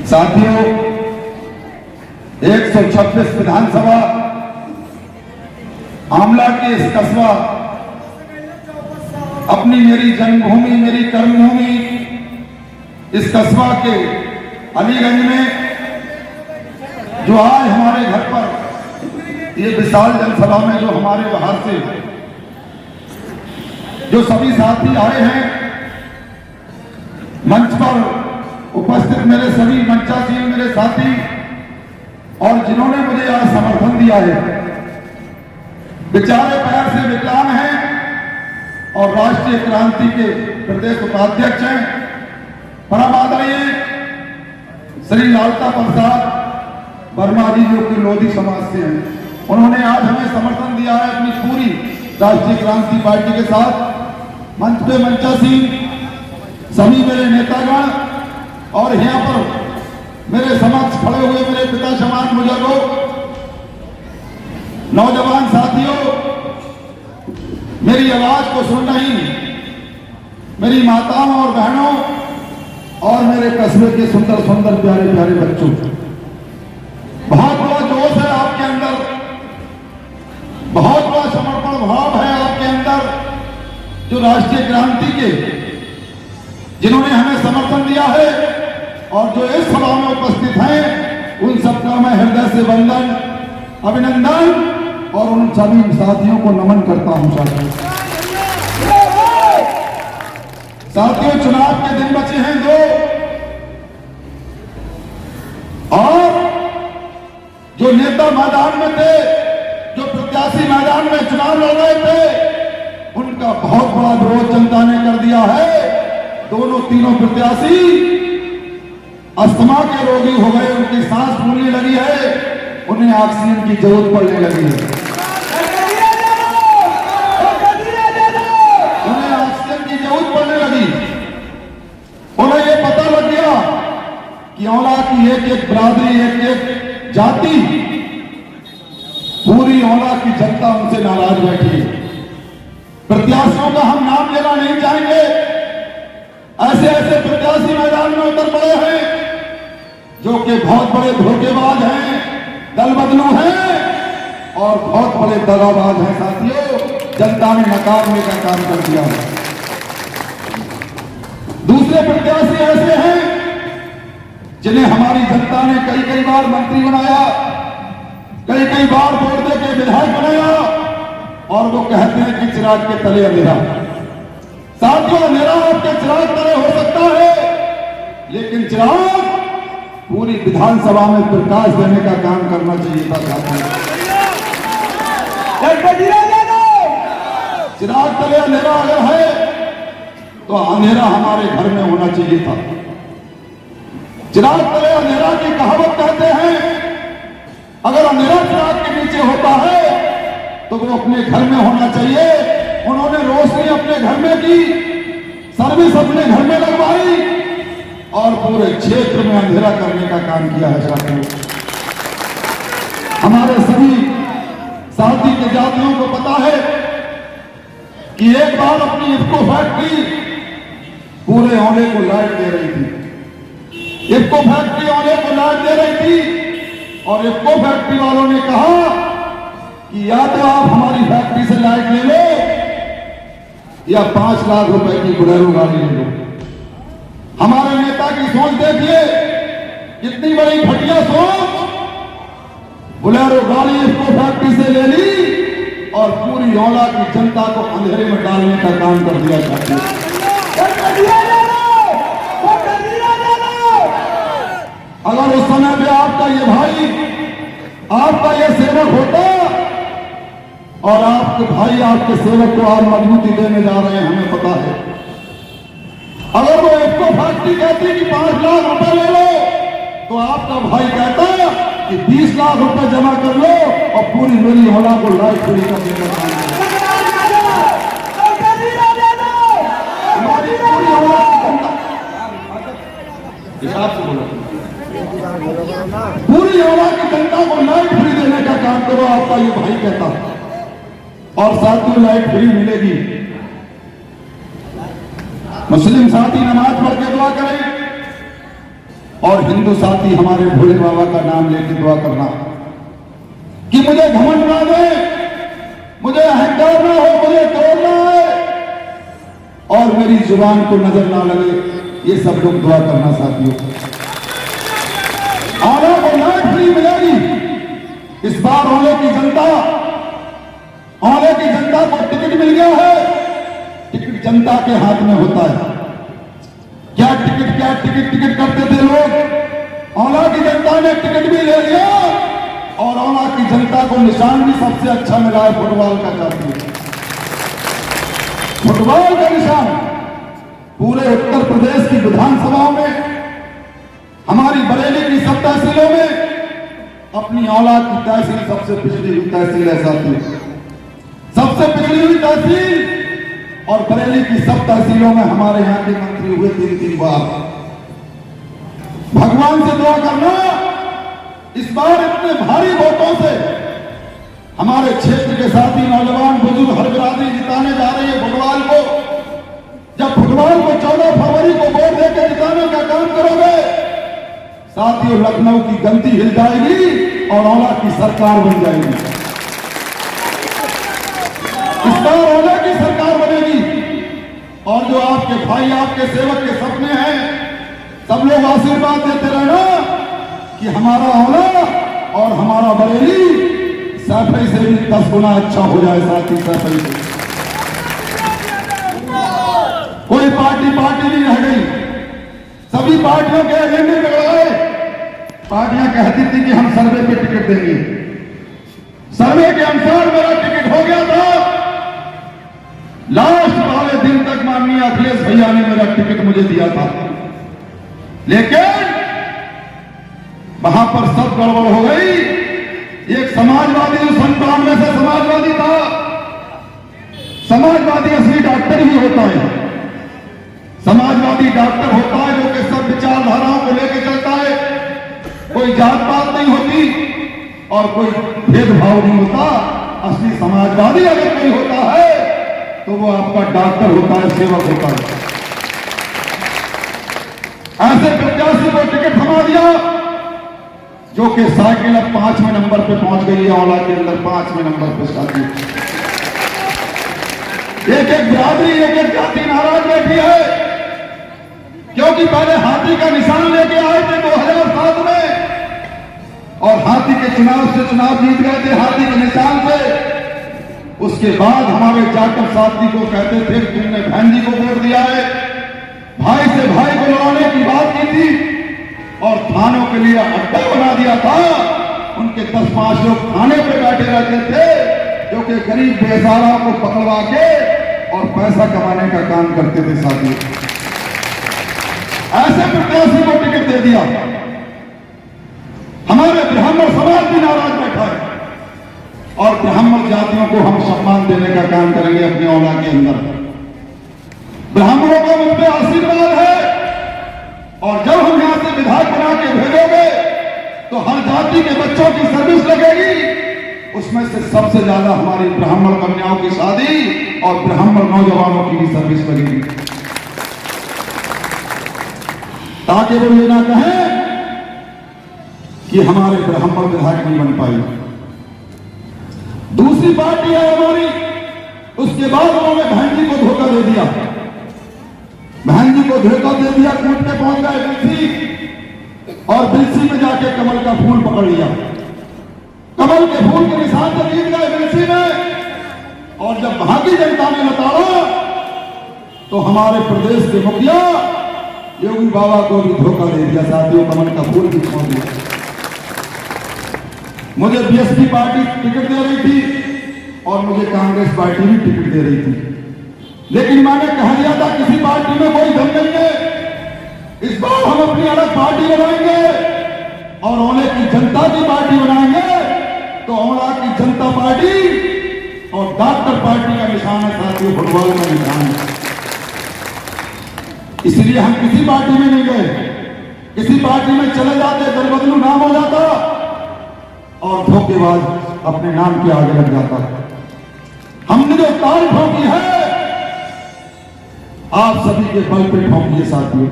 साथियों, 126 विधानसभा आमला के इस कस्बा अपनी मेरी जन्मभूमि, मेरी कर्मभूमि, इस कस्बा के अलीगंज में जो आज हमारे घर पर ये विशाल जनसभा में जो हमारे बाहर से जो सभी साथी आए हैं, मंच पर उपस्थित मेरे सभी मंचासीन मेरे साथी और जिन्होंने मुझे आज समर्थन दिया है, बेचारे पैर से विकलांग हैं और राष्ट्रीय क्रांति के प्रदेश उपाध्यक्ष हैं, परम आदरणीय श्री लालता प्रसाद वर्मा जी जो कि लोधी समाज से हैं। उन्होंने आज हमें समर्थन दिया है अपनी पूरी राष्ट्रीय क्रांति पार्टी के साथ। मंच पे मंचासीन सभी मेरे नेतागण और यहाँ पर मेरे समक्ष खड़े हुए मेरे पिता समान बुजुर्गों, नौजवान साथियों, मेरी आवाज को सुन रही मेरी माताओं और बहनों और मेरे कस्बे के सुंदर सुंदर प्यारे प्यारे बच्चों, बहुत बड़ा जोश है आपके अंदर, बहुत बड़ा समर्पण भाव है आपके अंदर। जो राष्ट्रीय क्रांति के जिन्होंने हमें समर्थन दिया है और जो इस सभा में उपस्थित हैं, उन सबका मैं हृदय से वंदन, अभिनंदन और उन सभी साथियों को नमन करता हूं। साथियों, चुनाव के दिन बचे हैं 2 और जो नेता मैदान में थे, जो प्रत्याशी मैदान में चुनाव लड़ रहे थे, उनका बहुत बड़ा विरोध जनता ने कर दिया है। दोनों तीनों प्रत्याशी अस्थमा के रोगी हो गए, उनकी सांस फूलने लगी है, उन्हें ऑक्सीजन की जरूरत पड़ने लगी है, उन्हें ऑक्सीजन की जरूरत पड़ने लगी। उन्हें यह पता लग गया कि औला की एक एक बिरादरी, एक एक जाति, पूरी औला की जनता उनसे नाराज बैठी है। प्रत्याशियों का हम नाम लेना नहीं चाहेंगे, ऐसे ऐसे प्रत्याशी मैदान में उतर पड़े हैं जो कि बहुत बड़े धोखेबाज हैं, दल बदलू हैं और बहुत बड़े दगाबाज हैं। साथियों, जनता ने नकारने का काम कर दिया है। दूसरे प्रत्याशी ऐसे हैं जिन्हें हमारी जनता ने कई कई बार मंत्री बनाया, कई कई बार वोट दे के विधायक बनाया और वो कहते हैं कि चिराग के तले अंधेरा। साथियों, अंधेरा आपके चिराग तले हो सकता है, लेकिन चिराग पूरी विधानसभा में प्रकाश देने का काम करना चाहिए था। चिराग तले अंधेरा अगर है तो अंधेरा हमारे घर में होना चाहिए था। चिराग तले अंधेरा की कहावत कहते हैं, अगर अंधेरा चिराग के नीचे होता है तो वो अपने घर में होना चाहिए। उन्होंने रोशनी अपने घर में की, सर्विस अपने घर में लगवाई और पूरे क्षेत्र में अंधेरा करने का काम किया है। साथियों, हमारे सभी साथी के जातियों को पता है कि एक बार अपनी इफ्को फैक्ट्री पूरे औले को लाइट दे रही थी। इफ्को फैक्ट्री औले को लाइट दे रही थी और इफ्को फैक्ट्री वालों ने कहा कि या तो आप हमारी फैक्ट्री से लाइट ले लो या 5 लाख रुपए की बोलेरो गाड़ी ले लो। हमारे नेता की सोच देखिए, कितनी बड़ी घटिया सोच। बोलेरो गाड़ी इफ्को फैक्ट्री से ले ली और पूरी औला की जनता को अंधेरे में डालने का काम कर दिया जाता है। अगर उस समय पे आपका ये भाई, आपका ये सेवक होता और आपके भाई आपके सेवक को आप मजबूती देने जा रहे हैं, हमें पता है। अगर वो इफ्को फैक्ट्री कहती कि 5 लाख रुपए ले लो तो आपका भाई कहता कि 20 लाख रुपए जमा कर लो और पूरी मेरी औला को लाइट फ्री कर देना। हमारी पूरी औला हिसाब से बोलो, पूरी औला की जनता को लाइट फ्री देने का काम करो, आपका ये भाई कहता। और साथियों लाइट फ्री मिलेगी। मुस्लिम साथी नमाज पढ़ के दुआ करें और हिंदू साथी हमारे भोले बाबा का नाम लेके दुआ करना कि मुझे घमंड ना दे, मुझे अहंकार ना हो, मुझे तोड़ना है और मेरी जुबान को नजर ना लगे। ये सब लोग दुआ करना साथियों। आला को लाइट फ्री मिलेगी। इस बार औले की जनता को टिकट मिल गया है। टिकट जनता के हाथ में होता है। क्या टिकट करते थे लोग। औला की जनता ने टिकट भी ले लिया और औला की जनता को निशान भी सबसे अच्छा मिला है फुटबॉल का। चाहती है फुटबॉल का निशान। पूरे उत्तर प्रदेश की विधानसभाओं में, हमारी बरेली की सब तहसीलों में अपनी औलाद की तहसील सबसे पिछड़ी हुई तहसील है साथी, सबसे पिछड़ी हुई तहसील। और बरेली की सब तहसीलों में हमारे यहां के मंत्री हुए 3-3 बार। भगवान से दुआ करना इस बार इतने भारी वोटों से हमारे क्षेत्र के साथी नौजवान बुजुर्ग हर बिरादरी जिताने जा रही है फुटबॉल को। जब फुटबॉल को 14 फरवरी को वोट देकर जिताने का काम करोगे साथियों, लखनऊ की गंदी हिल जाएगी और औला की सरकार बन जाएगी। इस बार औला की सरकार बनेगी और जो आपके भाई, आपके सेवक के सपने हैं, सब लोग आशीर्वाद देते रहना कि हमारा औला और हमारा बरेली सैफई से भी 10 गुना अच्छा हो जाए। साथी सैफई से कोई पार्टी नहीं रह गई। सभी पार्टियों के एजेंडे बिगड़ाए। पार्टियां कहती थी कि हम सर्वे पे टिकट देंगे। सर्वे के अनुसार मेरा टिकट हो गया था। लास्ट वाले दिन तक माननीय अखिलेश भैया ने मेरा टिकट मुझे दिया था, लेकिन वहां पर सब गड़बड़ हो गई। एक समाजवादी जो 97 से समाजवादी था, समाजवादी असली डॉक्टर ही होता है। समाजवादी डॉक्टर होता है जो कि सब विचारधाराओं को लेकर चलता है। कोई जात पात नहीं होती और कोई भेदभाव नहीं होता। असली समाजवादी अगर कोई होता है तो वो आपका डॉक्टर होता है, सेवक होता है। ऐसे प्रत्याशी को टिकट थमा दिया जो कि साइकिल अब 5वें नंबर पे पहुंच गई है। औला के अंदर 5वें नंबर पे साथी एक बिरादरी, एक जाति नाराज बैठी है, क्योंकि पहले हाथी का निशान लेके आए थे 2007 में और हाथी के चुनाव से चुनाव जीत गए थे हाथी के निशान से। उसके बाद हमारे जाटव साथी को कहते थे तुमने बहन जी को वोट दिया है। भाई से भाई को लड़ाने की बात की थी और थानों के लिए अड्डा बना दिया था। उनके 10-5 लोग थाने पे बैठे रहते थे जो कि गरीब बेसहारा को पकड़वा के और पैसा कमाने का काम करते थे साथी। ऐसे प्रत्याशी को टिकट दे दिया। हमारे ब्राह्मण समाज भी नाराज बैठा है और ब्राह्मण जातियों को हम सम्मान देने का काम करेंगे अपनी औला के अंदर। ब्राह्मणों का मुझ पे आशीर्वाद है और जब हम यहां से विधायक बना के भेजोगे तो हर जाति के बच्चों की सर्विस लगेगी। उसमें से सबसे ज्यादा हमारी ब्राह्मण कन्याओं की शादी और ब्राह्मण नौजवानों की भी सर्विस लगेगी, ताकि वो ये ना कहें कि हमारे ब्राह्मण विधायक नहीं बन पाए। दूसरी पार्टी है हमारी, उसके बाद उन्होंने बहन जी को धोखा दे दिया। बहन जी को धोखा दे दिया, कोर्ट में पहुंच गए बिलसी और बिलसी में जाके कमल का फूल पकड़ लिया। कमल के फूल के निशान से जीत गए बिलसी में और जब वहां की जनता ने लताड़ा तो हमारे प्रदेश के मुखिया योगी बाबा को भी धोखा दे दिया साथियों। कमल का फूल भी छोड़ दिया। मुझे बीएसपी पार्टी टिकट दे रही थी और मुझे कांग्रेस पार्टी भी टिकट दे रही थी, लेकिन मैंने कह दिया था किसी पार्टी में कोई दम नहीं है। इस बार हम अपनी अलग पार्टी बनाएंगे और औले की जनता की पार्टी बनाएंगे। तो औला की जनता पार्टी और डॉक्टर पार्टी का निशान है साथियों, फुटबॉल का निशान है। इसलिए हम किसी पार्टी में नहीं गए। किसी पार्टी में चले जाते दल बदलू नाम हो जाता और धोखेबाज अपने नाम के आगे लग जाता। हमने जो ताल ठोकी है आप सभी के बल पे ठोकी है साथियों।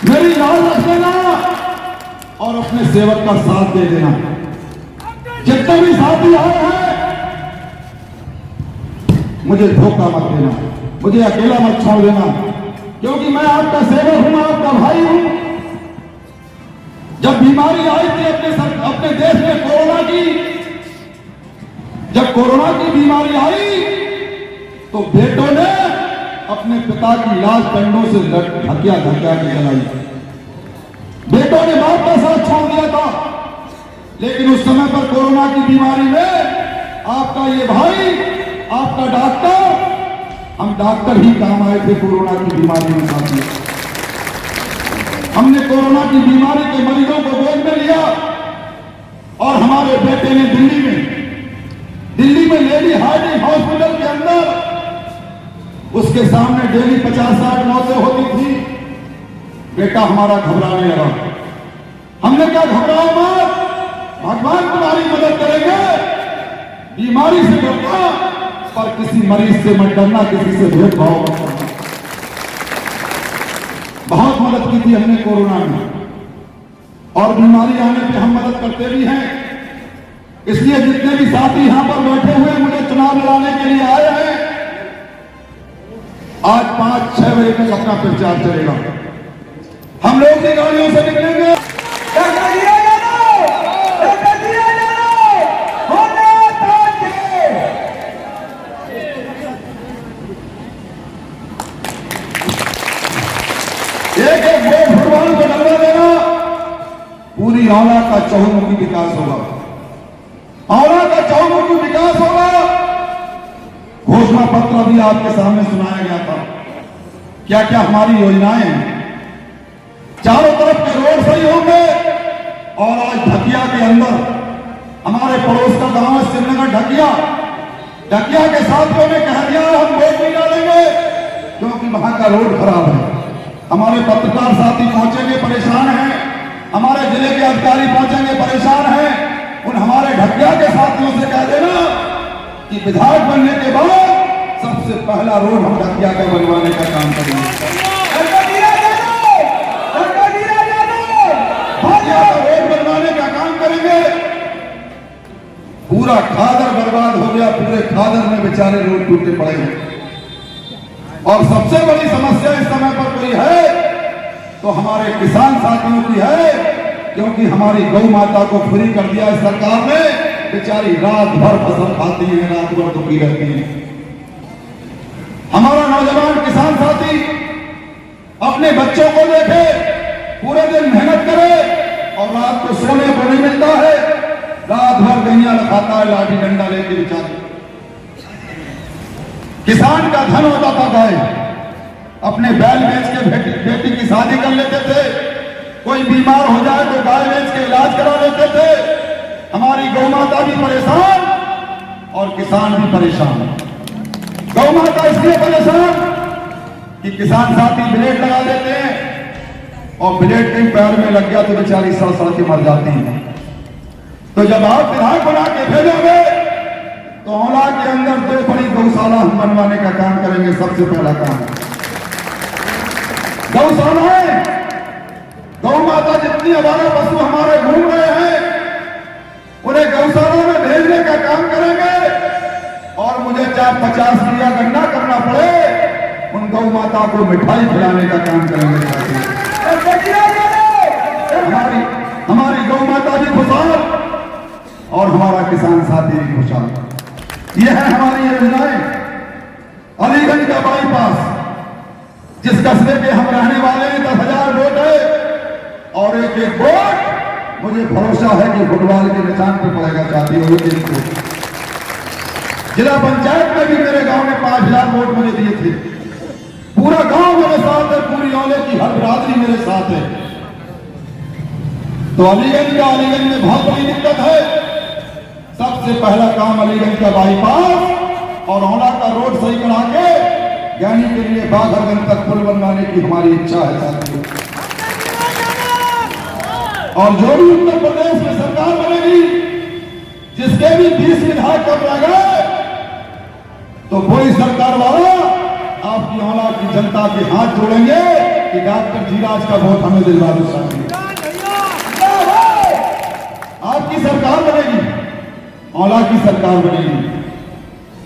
मेरी याद रख देना और अपने सेवक का साथ दे देना। जितने भी साथी आए हैं मुझे धोखा मत देना, मुझे अकेला मत छोड़ देना, क्योंकि मैं आपका सेवक हूं, आपका भाई हूं। जब बीमारी आई थी अपने देश में कोरोना की, जब कोरोना की बीमारी आई तो बेटों ने अपने पिता की लाश डंडों से धकिया के जलाई। बेटों ने बाप का साथ छोड़ दिया था, लेकिन उस समय पर कोरोना की बीमारी में आपका ये भाई, आपका डॉक्टर, हम डॉक्टर ही काम आए थे कोरोना की बीमारी में साथियों। हमने कोरोना की बीमारी के मरीजों को गोद में लिया और हमारे बेटे ने दिल्ली में लेडी हार्डिंग हॉस्पिटल के अंदर उसके सामने डेली 50-60 मौतें होती थी। बेटा हमारा घबराने लगा। हमने क्या घबराओ मत, भगवान तुम्हारी मदद करेंगे। बीमारी से डरना पर किसी मरीज से मत डरना, किसी से भेदभाव मत करना। बहुत मदद की थी हमने कोरोना में और बीमारी आने पे हम मदद करते भी हैं। इसलिए जितने भी साथी यहां पर बैठे हुए मुझे चुनाव लड़ाने के लिए आए हैं, आज 5-6 बजे तक अपना प्रचार चलेगा। हम लोग भी गाड़ियों से निकलेंगे। एक वोट फुटबॉल को डलवा देना, पूरी औला का चहुमुखी विकास होगा। औला का चहुमुखी विकास होगा। घोषणा पत्र भी आपके सामने सुनाया गया था, क्या क्या हमारी योजनाएं हैं। चारों तरफ के रोड सही होंगे और आज ढकिया के अंदर हमारे पड़ोस का गांव है श्रीनगर ढकिया के साथियों ने कह दिया हम वोट नहीं डालेंगे क्योंकि वहां का रोड खराब है। हमारे पत्रकार साथी पहुंचेंगे परेशान हैं, हमारे जिले के अधिकारी पहुंचेंगे परेशान हैं। उन हमारे ढकिया के साथियों से कह देना कि विधायक बनने के बाद सबसे पहला रोड हम ढकिया का बनवाने का काम करेंगे। रोड बनवाने का काम करेंगे। पूरा खादर बर्बाद हो गया, पूरे खादर में बेचारे रोड टूटे पड़े हैं। और सबसे बड़ी समस्या इस समय पर कोई है तो हमारे किसान साथियों की है, क्योंकि हमारी गौ माता को फ्री कर दिया इस सरकार ने। बेचारी रात भर फसल खाती है, रात भर दुखी रहती है। हमारा नौजवान किसान साथी अपने बच्चों को देखे, पूरे दिन मेहनत करे और रात को सोने को नहीं मिलता है, रात भर गैया खाता है लाठी डंडा लेके बेचारे। किसान का धन होता था गाय, अपने बैल बेच के बेटी की शादी कर लेते थे। कोई बीमार हो जाए तो गाय बेच के इलाज करा लेते थे। हमारी गौ माता भी परेशान और किसान भी परेशान। गौ माता इसलिए परेशान कि किसान साथी ब्लेड लगा देते हैं और ब्लेड कहीं पैर में लग गया तो बेचारी सड़ के मर जाती हैं। तो जब आप विधायक बना के भेजोगे तो औला के अंदर 2 बड़ी गौशाला हम बनवाने का काम करेंगे। सबसे पहला काम गौशालाएं, गौ माता जितनी आवारा पशु हमारे घूम रहे हैं उन्हें गौशाला में भेजने का काम करेंगे। और मुझे चाहे 50 रुपया गन्ना करना पड़े, उन गौ माता को मिठाई खिलाने का काम करेंगे। हमारी गौ माता भी खुशहाल और हमारा किसान साथी भी खुशहाल। यह है हमारी योजनाएं। अलीगंज का बाईपास, जिस कस्बे के हम रहने वाले हैं, 10,000 वोट है और एक वोट मुझे भरोसा है कि फुटबॉल के निशान पे पड़ेगा। चाहती हो जिला पंचायत में भी मेरे गांव में 5,000 वोट मुझे दिए थे। पूरा गांव मेरे साथ है, पूरी औले की हर बिरादरी मेरे साथ है। तो अलीगंज में बहुत बड़ी दिक्कत है। सबसे पहला काम अलीगंज का बाईपास और औला का रोड सही करा के ज्ञानी के लिए बाघरगंज तक पुल बनवाने की हमारी इच्छा है साथियों। और जो भी उत्तर प्रदेश में सरकार बनेगी, जिसके भी 20 विधायक कम रह गए, तो कोई सरकार वाला आपकी औलाद की जनता के हाथ जोड़ेंगे कि डॉक्टर जीराज का वोट हमें दिलवा दो साथी। आपकी सरकार बनेगी, औलाद की सरकार बनेगी।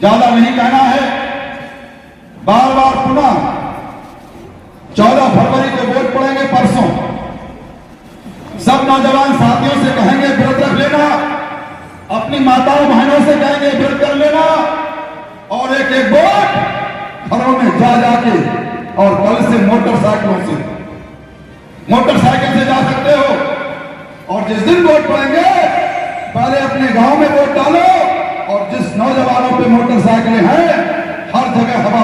ज्यादा नहीं कहना है, बार बार पुनः 14 फरवरी को वोट पड़ेंगे परसों। सब नौजवान साथियों से कहेंगे व्रत रख लेना, अपनी माताओं बहनों से कहेंगे व्रत कर लेना, और एक एक वोट घरों में जा जाके, और कल से मोटरसाइकिल से जा सकते हो। और जिस दिन वोट पड़ेंगे पहले अपने गांव में वोट डालो, और जिस नौजवानों पे मोटरसाइकिलें हैं हर जगह हवा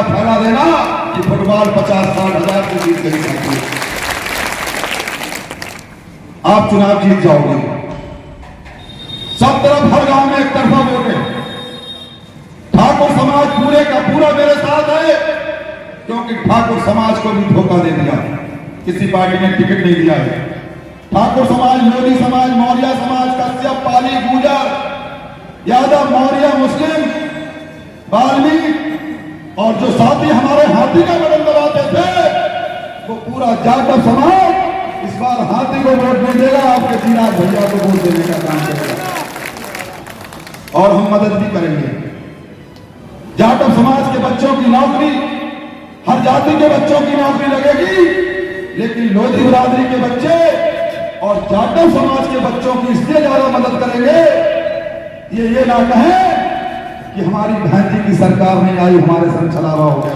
फैला देना कि फुटबॉल 50-60 हजार से जीत गई सकती है। आप चुनाव जीत जाओगे। सब तरफ हर गांव में एक तरफा वोट है। ठाकुर समाज पूरे का पूरा मेरे साथ है, क्योंकि ठाकुर समाज को भी धोखा दे दिया, किसी पार्टी ने टिकट नहीं दिया है। ठाकुर समाज, मोदी समाज, मौर्य समाज, कश्यप, पाली, गुर्जर, यादव, मौर्य, मुस्लिम, वाल्मीकि, और जो साथी हमारे हाथी का बटन दबाते थे वो पूरा जाटव समाज इस बार हाथी को वोट नहीं देगा, आपके जीराज भैया को वोट देने का काम करेगा, और हम मदद भी करेंगे। जाटव समाज के बच्चों की नौकरी, हर जाति के बच्चों की नौकरी लगेगी, लेकिन लोधी बिरादरी के बच्चे और जाटव समाज के बच्चों की इसलिए ज्यादा मदद करेंगे ये ना कहें कि हमारी बहन जी की सरकार नहीं आई, हमारे संग छलावा हो गया।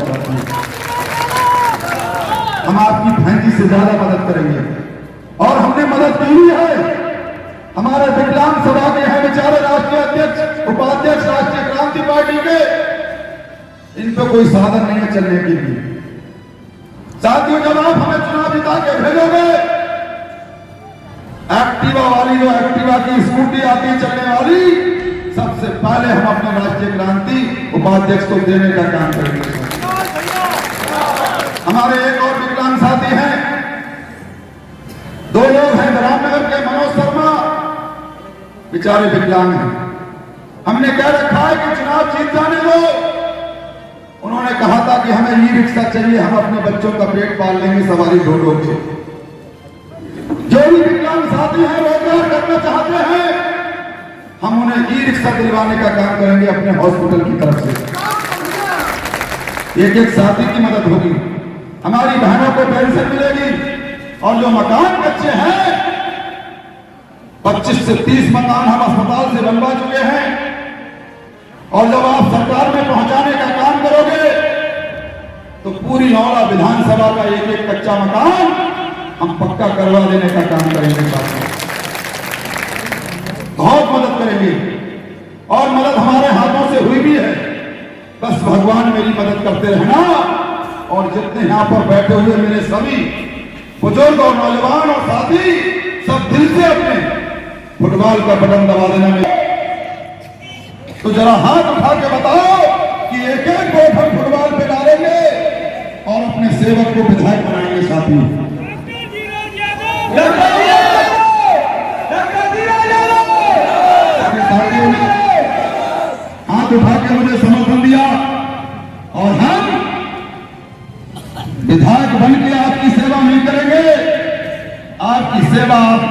हम आपकी बहन जी से ज्यादा मदद करेंगे, और हमने मदद की ही है। हमारे विकलांग सभा के हैं बेचारे राष्ट्रीय अध्यक्ष, उपाध्यक्ष राष्ट्रीय क्रांति पार्टी के, इन पे कोई साधन नहीं है चलने के लिए। साथियों, जब आप हमें चुनाव जिता के भेजोगे, एक्टिवा वाली, जो एक्टिवा की स्कूटी आती है चलने वाली, सबसे पहले हम अपने राष्ट्रीय क्रांति उपाध्यक्ष को देने का काम करेंगे। हमारे एक और विकलांग साथी हैं, 2 लोग हैं रामनगर के, मनोज शर्मा, बेचारे विकलांग हैं। हमने कह रखा है कि चुनाव जीत जाने दो। उन्होंने कहा था कि हमें ई रिक्शा चाहिए, हम अपने बच्चों का पेट पाल लेंगे सवारी ढो से। जो भी विकलांग साथी हैं, रोजगार करना चाहते हैं, हम उन्हें ई रिक्शा दिलवाने का काम करेंगे अपने हॉस्पिटल की तरफ से। एक एक साथी की मदद होगी, हमारी बहनों को पेंशन मिलेगी, और जो मकान कच्चे हैं 25 से 30 मकान हम अस्पताल से बनवा चुके हैं, और जब आप सरकार में पहुंचाने का काम करोगे तो पूरी नौला विधानसभा का एक एक कच्चा मकान हम पक्का करवा देने का काम करेंगे। बहुत मदद करेंगे, और मदद हमारे हाथों से हुई भी है। बस भगवान मेरी मदद करते रहना, और जितने यहां पर बैठे हुए मेरे सभी बुजुर्ग और नौजवान और साथी, सब दिल से अपने फुटबॉल का बटन दबा देना। तो जरा हाथ उठा के बताओ कि एक एक वोट हम फुटबॉल पे डालेंगे और अपने सेवक को विधायक बनाएंगे। साथियों, हाथ उठा के मुझे समर्थन दिया, और हम विधायक बन के आपकी सेवा नहीं करेंगे, आपकी सेवा आप